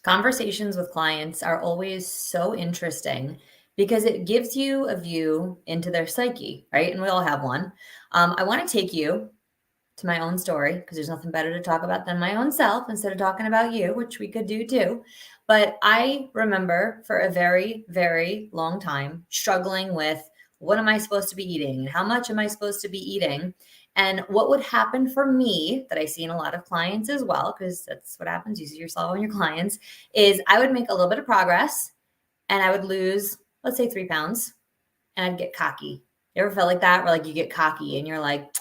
Conversations with clients are always so interesting because it gives you a view into their psyche, right? And we all have one. I want to take you to my own story because there's nothing better to talk about than my own self instead of talking about you, which we could do too. But I remember for a very, very long time struggling with what am I supposed to be eating and how much am I supposed to be eating? And what would happen for me that I see in a lot of clients as well, because that's what happens, you see yourself and your clients, is I would make a little bit of progress and I would lose, let's say 3 pounds, and I'd get cocky. You ever felt like that where like you get cocky and you're like,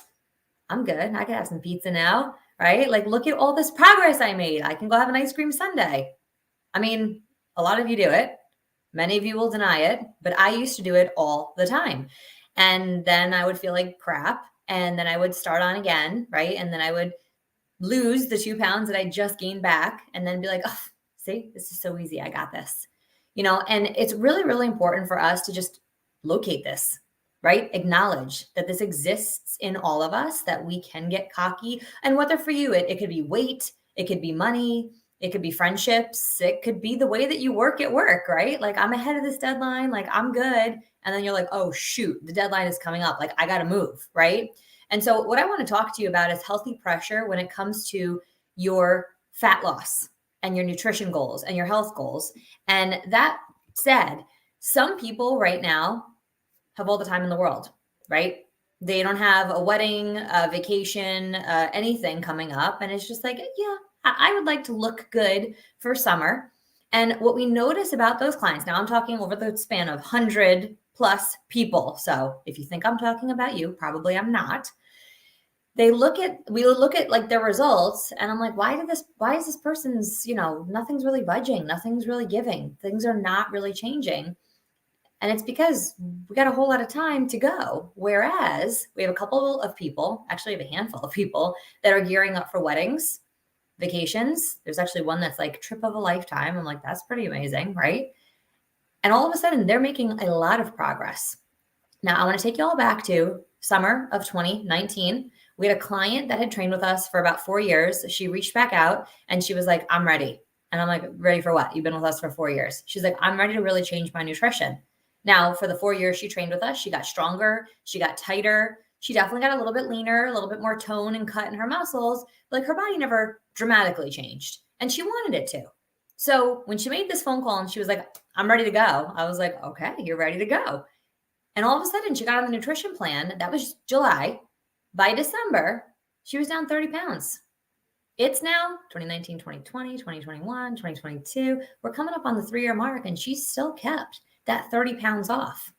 I'm good. I can have some pizza now, right? Like, look at all this progress I made. I can go have an ice cream sundae. I mean, a lot of you do it. Many of you will deny it, but I used to do it all the time. And then I would feel like crap. And then I would start on again, right? And then I would lose the 2 pounds that I just gained back and then be like, oh, see, this is so easy. I got this. And it's really, really important for us to just locate this, right? Acknowledge that this exists in all of us, that we can get cocky. And whether for you, it could be weight, it could be money, it could be friendships, it could be the way that you work at work, right? Like, I'm ahead of this deadline, like, I'm good. And then you're like, oh, shoot, the deadline is coming up. Like, I got to move, right? And so, what I want to talk to you about is healthy pressure when it comes to your fat loss and your nutrition goals and your health goals. And that said, some people right now have all the time in the world, right? They don't have a wedding, a vacation, anything coming up. And it's just like, yeah, I would like to look good for summer. And what we notice about those clients, now I'm talking over the span of 100+ people. So if you think I'm talking about you, probably I'm not. We look at like their results and I'm like, why is this person's, nothing's really budging, nothing's really giving, things are not really changing. And it's because we got a whole lot of time to go. Whereas we have a couple of people, actually have a handful of people that are gearing up for weddings, vacations. There's actually one that's like trip of a lifetime. I'm like, that's pretty amazing, right? And all of a sudden they're making a lot of progress. Now I want to take you all back to summer of 2019. We had a client that had trained with us for about 4 years. She reached back out and she was like, I'm ready. And I'm like, ready for what? You've been with us for 4 years. She's like, I'm ready to really change my nutrition. Now, for the 4 years she trained with us, she got stronger, she got tighter, she definitely got a little bit leaner, a little bit more tone and cut in her muscles, but like her body never dramatically changed, and she wanted it to. So when she made this phone call and she was like, I'm ready to go, I was like, okay, you're ready to go. And all of a sudden she got on the nutrition plan. That was July. By December, she was down 30 pounds. It's now 2019, 2020, 2021, 2022. We're coming up on the 3-year mark and she's still kept that 30 pounds off.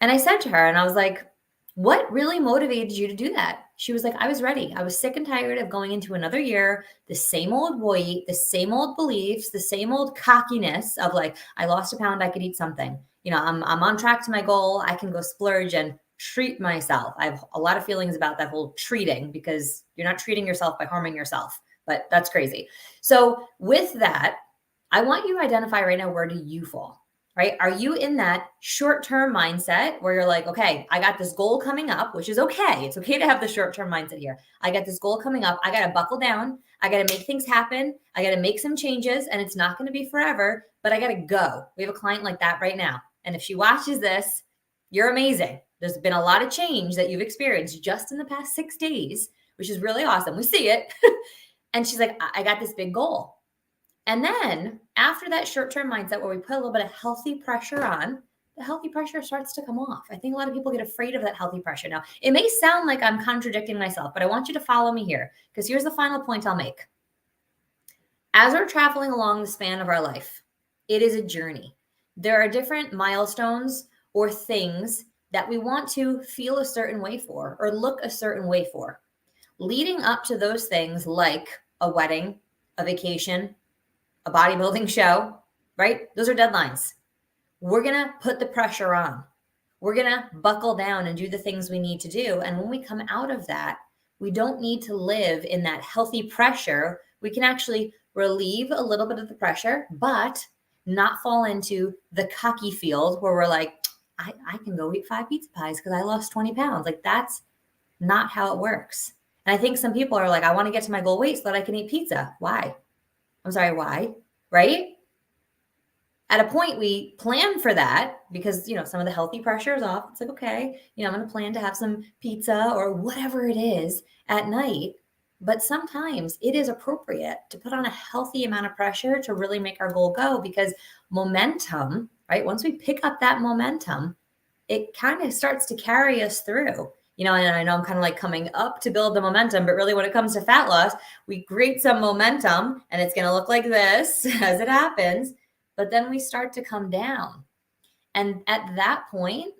And I said to her, and I was like, what really motivated you to do that? She was like, I was ready. I was sick and tired of going into another year, the same old weight, the same old beliefs, the same old cockiness of like, I lost a pound, I could eat something. I'm on track to my goal. I can go splurge and treat myself. I have a lot of feelings about that whole treating because you're not treating yourself by harming yourself, but that's crazy. So with that, I want you to identify right now, where do you fall? Right? Are you in that short-term mindset where you're like, okay, I got this goal coming up, which is okay. It's okay to have the short-term mindset here. I got this goal coming up. I got to buckle down. I got to make things happen. I got to make some changes, and it's not going to be forever, but I got to go. We have a client like that right now. And if she watches this, you're amazing. There's been a lot of change that you've experienced just in the past 6 days, which is really awesome. We see it. And she's like, I got this big goal. And then after that short-term mindset where we put a little bit of healthy pressure on, the healthy pressure starts to come off. I think a lot of people get afraid of that healthy pressure. Now, it may sound like I'm contradicting myself, but I want you to follow me here because here's the final point I'll make. As we're traveling along the span of our life, it is a journey. There are different milestones or things that we want to feel a certain way for or look a certain way for. Leading up to those things like a wedding, a vacation, a bodybuilding show, right? Those are deadlines. We're going to put the pressure on. We're going to buckle down and do the things we need to do. And when we come out of that, we don't need to live in that healthy pressure. We can actually relieve a little bit of the pressure, but not fall into the cocky field where we're like, I can go eat 5 pizza pies because I lost 20 pounds. Like, that's not how it works. And I think some people are like, I want to get to my goal weight so that I can eat pizza. Why? I'm sorry, why? Right? At a point, we plan for that because, some of the healthy pressure is off. It's like, okay, I'm going to plan to have some pizza or whatever it is at night. But sometimes it is appropriate to put on a healthy amount of pressure to really make our goal go, because momentum, right? Once we pick up that momentum, it kind of starts to carry us through. And I know I'm kind of like coming up to build the momentum, but really when it comes to fat loss, we create some momentum and it's going to look like this as it happens. But then we start to come down. And at that point,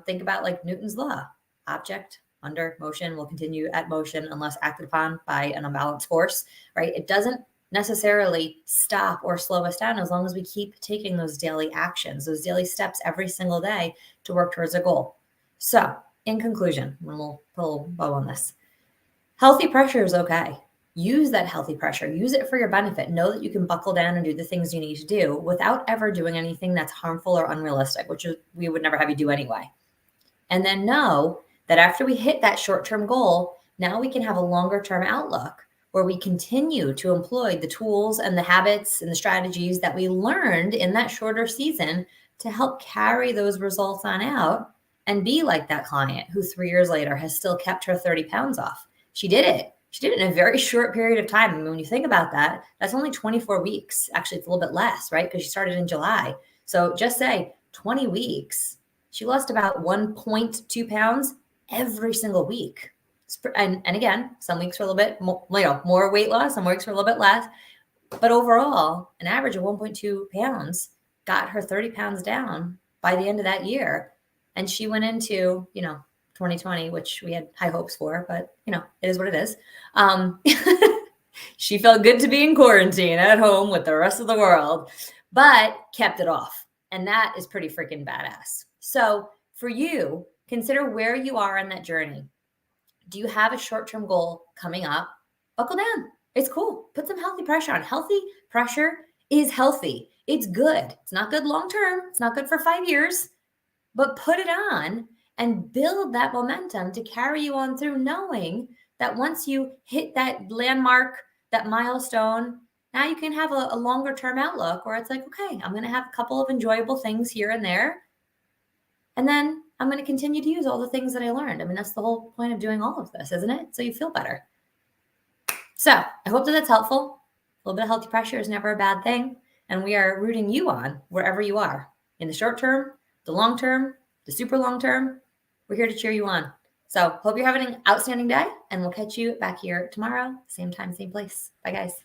think about like Newton's law: object under motion will continue at motion unless acted upon by an unbalanced force, right? It doesn't necessarily stop or slow us down as long as we keep taking those daily actions, those daily steps every single day to work towards a goal. So, in conclusion, and we'll put a little bow on this, healthy pressure is okay. Use that healthy pressure. Use it for your benefit. Know that you can buckle down and do the things you need to do without ever doing anything that's harmful or unrealistic, which is we would never have you do anyway. And then know that after we hit that short-term goal, now we can have a longer-term outlook where we continue to employ the tools and the habits and the strategies that we learned in that shorter season to help carry those results on out and be like that client who 3 years later has still kept her 30 pounds off. She did it. She did it in a very short period of time. I mean, when you think about that, that's only 24 weeks. Actually, it's a little bit less, right? Because she started in July. So just say 20 weeks. She lost about 1.2 pounds every single week. And again, some weeks were a little bit more weight loss, some weeks were a little bit less. But overall, an average of 1.2 pounds got her 30 pounds down by the end of that year. And she went into, 2020, which we had high hopes for, but it is what it is. She felt good to be in quarantine at home with the rest of the world, but kept it off. And that is pretty freaking badass. So for you, consider where you are in that journey. Do you have a short-term goal coming up? Buckle down. It's cool. Put some healthy pressure on. Healthy pressure is healthy. It's good. It's not good long-term. It's not good for 5 years, but put it on and build that momentum to carry you on through, knowing that once you hit that landmark, that milestone, now you can have a longer term outlook where it's like, okay, I'm going to have a couple of enjoyable things here and there. And then I'm going to continue to use all the things that I learned. I mean, that's the whole point of doing all of this, isn't it? So you feel better. So I hope that that's helpful. A little bit of healthy pressure is never a bad thing. And we are rooting you on wherever you are, in the short term, the long term, the super long term. We're here to cheer you on. So hope you're having an outstanding day, and we'll catch you back here tomorrow, same time, same place. Bye, guys.